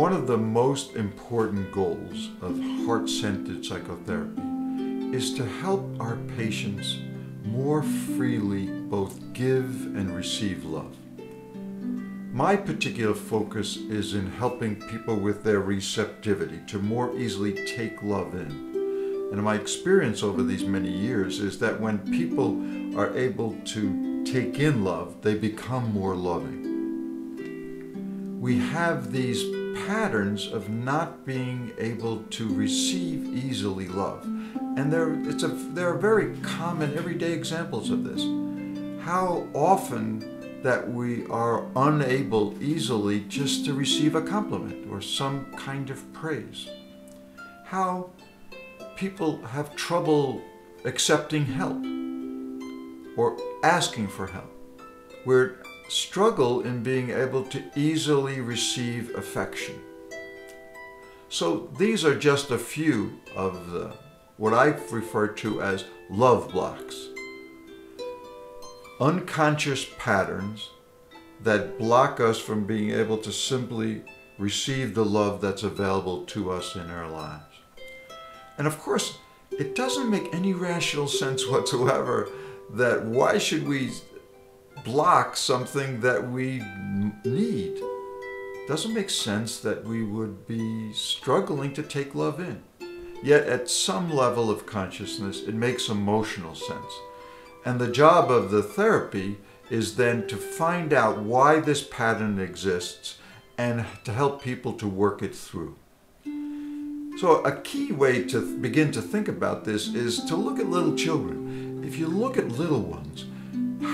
One of the most important goals of heart-centered psychotherapy is to help our patients more freely both give and receive love. My particular focus is in helping people with their receptivity to more easily take love in. And my experience over these many years is that when people are able to take in love, they become more loving. We have these patterns of not being able to receive easily love. And there are very common everyday examples of this. How often that we are unable easily just to receive a compliment or some kind of praise. How people have trouble accepting help or asking for help. We struggle in being able to easily receive affection. So these are just a few of what I refer to as love blocks. Unconscious patterns that block us from being able to simply receive the love that's available to us in our lives. And of course, it doesn't make any rational sense whatsoever that why should we block something that we need? It doesn't make sense that we would be struggling to take love in. Yet at some level of consciousness, it makes emotional sense. And the job of the therapy is then to find out why this pattern exists and to help people to work it through. So a key way to begin to think about this is to look at little children. If you look at little ones,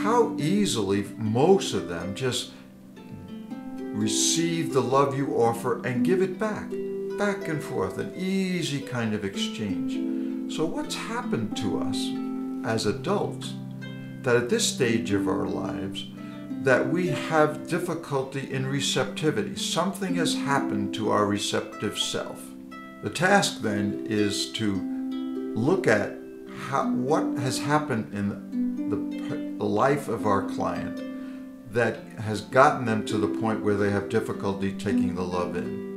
how easily most of them just receive the love you offer and give it back and forth, an easy kind of exchange. So what's happened to us as adults that at this stage of our lives that we have difficulty in receptivity? Something has happened to our receptive self. The task then is to look at what has happened in the life of our client that has gotten them to the point where they have difficulty taking the love in.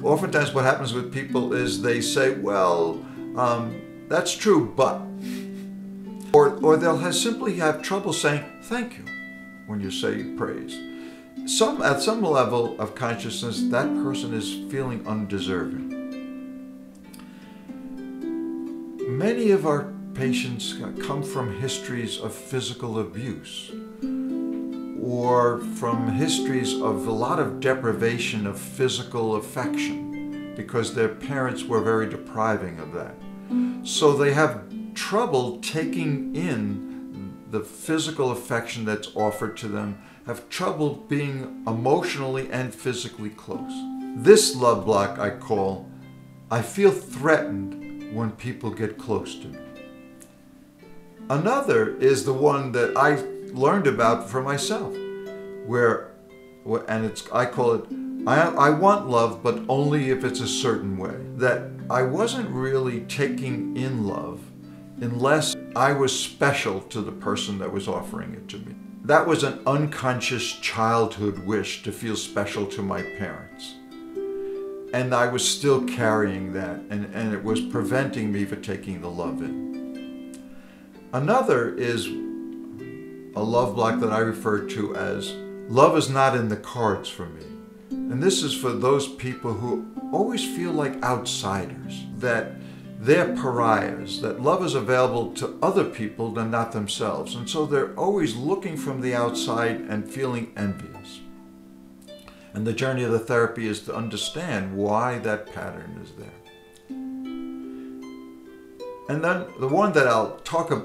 Oftentimes what happens with people is they say, well, that's true, but, or they'll simply have trouble saying thank you when you say praise. At some level of consciousness, that person is feeling undeserving. Many of our patients come from histories of physical abuse or from histories of a lot of deprivation of physical affection because their parents were very depriving of that. So they have trouble taking in the physical affection that's offered to them, have trouble being emotionally and physically close. This love block I call, I feel threatened when people get close to me. Another is the one that I learned about for myself, I call it, I want love, but only if it's a certain way. That I wasn't really taking in love unless I was special to the person that was offering it to me. That was an unconscious childhood wish to feel special to my parents. And I was still carrying that, and it was preventing me from taking the love in. Another is a love block that I refer to as love is not in the cards for me. And this is for those people who always feel like outsiders, that they're pariahs, that love is available to other people and not themselves. And so they're always looking from the outside and feeling envious. And the journey of the therapy is to understand why that pattern is there. And then the one that I'll talk a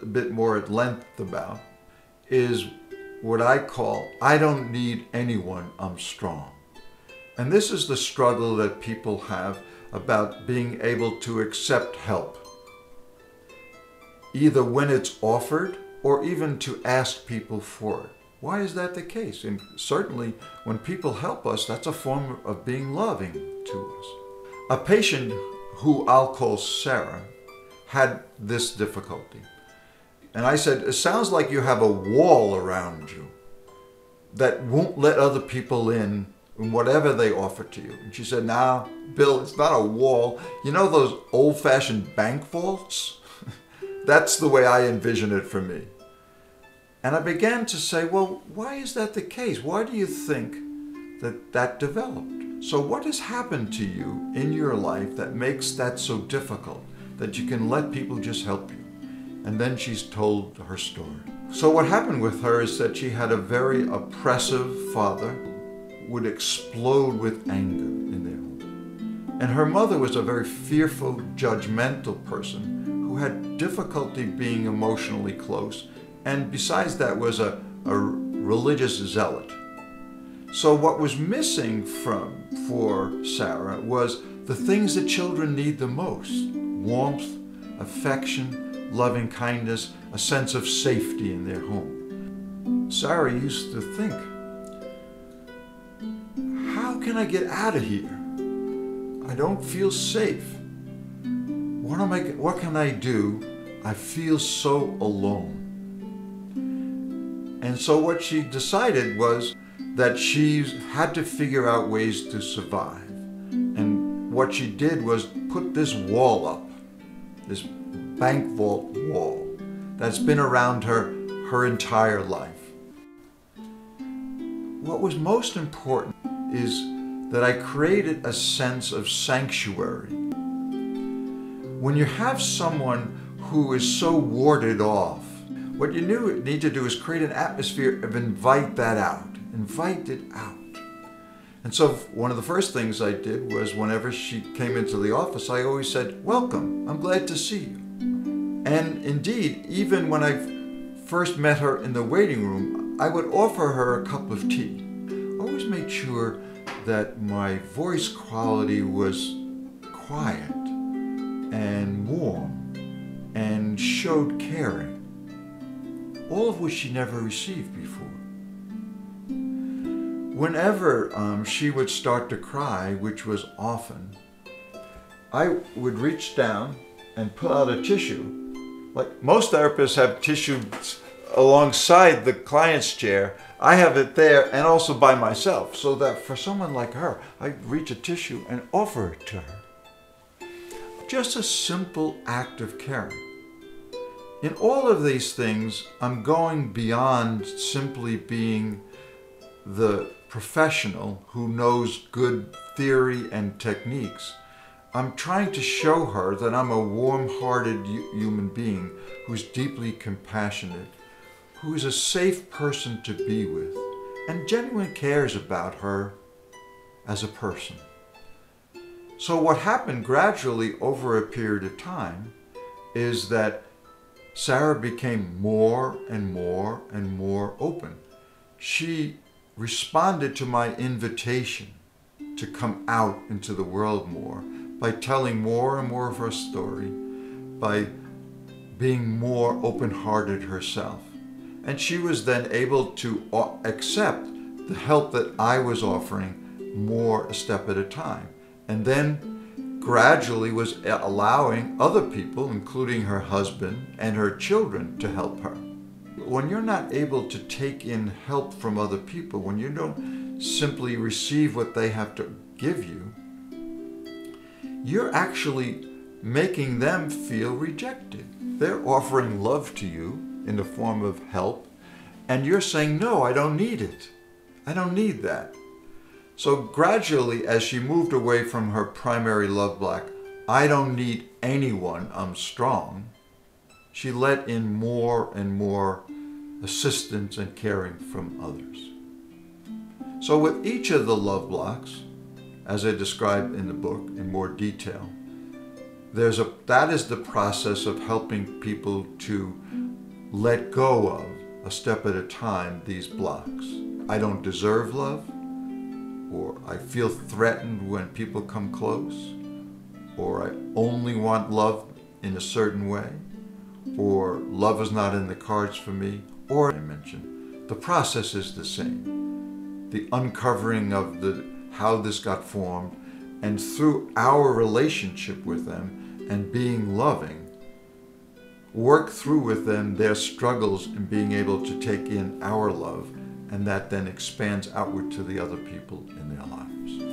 bit more at length about is what I call, I don't need anyone, I'm strong. And this is the struggle that people have about being able to accept help, either when it's offered or even to ask people for it. Why is that the case? And certainly when people help us, that's a form of being loving to us. A patient who I'll call Sarah had this difficulty. And I said, it sounds like you have a wall around you that won't let other people in whatever they offer to you. And she said, "Now, Bill, it's not a wall. You know those old-fashioned bank vaults? That's the way I envision it for me." And I began to say, well, why is that the case? Why do you think that developed? So what has happened to you in your life that makes that so difficult, that you can let people just help you? And then she's told her story. So what happened with her is that she had a very oppressive father, would explode with anger in their home. And her mother was a very fearful, judgmental person who had difficulty being emotionally close, and besides that was a religious zealot. So what was missing for Sarah was the things that children need the most: warmth, affection, loving kindness, a sense of safety in their home. Sarah used to think, how can I get out of here? I don't feel safe. What can I do? I feel so alone. And so what she decided was that she had to figure out ways to survive. And what she did was put this wall up, this bank vault wall that's been around her entire life. What was most important is that I created a sense of sanctuary. When you have someone who is so warded off, what you need to do is create an atmosphere of invite that out. Invite it out. And so one of the first things I did was whenever she came into the office, I always said, "Welcome, I'm glad to see you." And indeed, even when I first met her in the waiting room, I would offer her a cup of tea. I always made sure that my voice quality was quiet and warm and showed caring, all of which she never received before. Whenever she would start to cry, which was often, I would reach down and pull out a tissue. Like most therapists have tissue alongside the client's chair, I have it there and also by myself, so that for someone like her, I'd reach a tissue and offer it to her. Just a simple act of caring. In all of these things, I'm going beyond simply being the professional who knows good theory and techniques. I'm trying to show her that I'm a warm-hearted human being who's deeply compassionate, who is a safe person to be with, and genuinely cares about her as a person. So what happened gradually over a period of time is that Sarah became more and more and more open. She responded to my invitation to come out into the world more by telling more and more of her story, by being more open-hearted herself. And she was then able to accept the help that I was offering more a step at a time. And then gradually was allowing other people, including her husband and her children, to help her. When you're not able to take in help from other people, when you don't simply receive what they have to give you, you're actually making them feel rejected. They're offering love to you in the form of help, and you're saying, "No, I don't need it. I don't need that." So gradually, as she moved away from her primary love block, "I don't need anyone, I'm strong," she let in more and more assistance and caring from others. So with each of the love blocks, as I describe in the book in more detail, that is the process of helping people to let go of, a step at a time, these blocks. I don't deserve love, or I feel threatened when people come close, or I only want love in a certain way, or love is not in the cards for me, or I mentioned, the process is the same. The uncovering of how this got formed, and through our relationship with them and being loving, work through with them their struggles in being able to take in our love, and that then expands outward to the other people in their lives.